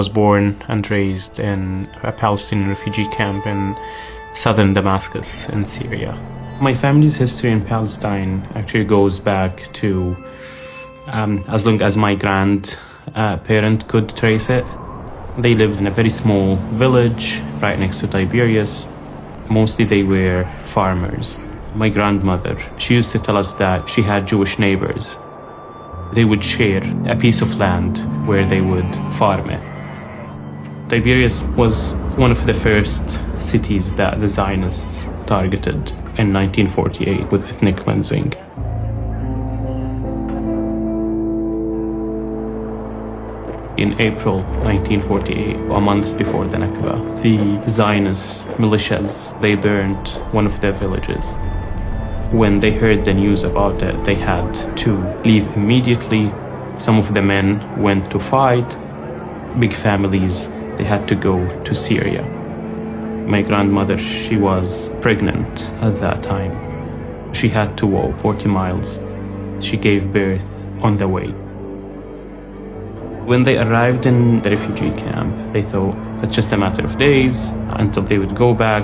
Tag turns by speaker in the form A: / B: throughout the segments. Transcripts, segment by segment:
A: was born and raised in a Palestinian refugee camp in southern Damascus in Syria. My family's history in Palestine actually goes back to as long as my grandparent could trace it. They lived in a very small village right next to Tiberias. Mostly they were farmers. My grandmother, she used to tell us that she had Jewish neighbors. They would share a piece of land where they would farm it. Tiberias was one of the first cities that the Zionists targeted in 1948 with ethnic cleansing. In April 1948, a month before the Nakba, the Zionist militias, they burned one of their villages. When they heard the news about it, they had to leave immediately. Some of the men went to fight. Big families, they had to go to Syria. My grandmother, she was pregnant at that time. She had to walk 40 miles. She gave birth on the way. When they arrived in the refugee camp, they thought it's just a matter of days until they would go back.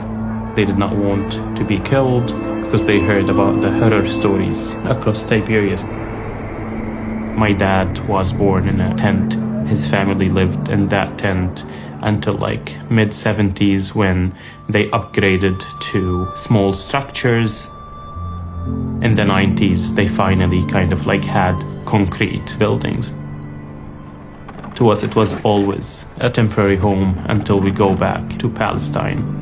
A: They did not want to be killed because they heard about the horror stories across Tiberias. My dad was born in a tent. His family lived in that tent until like mid-70s when they upgraded to small structures. In the 90s, they finally kind of like had concrete buildings. To us, it was always a temporary home until we go back to Palestine.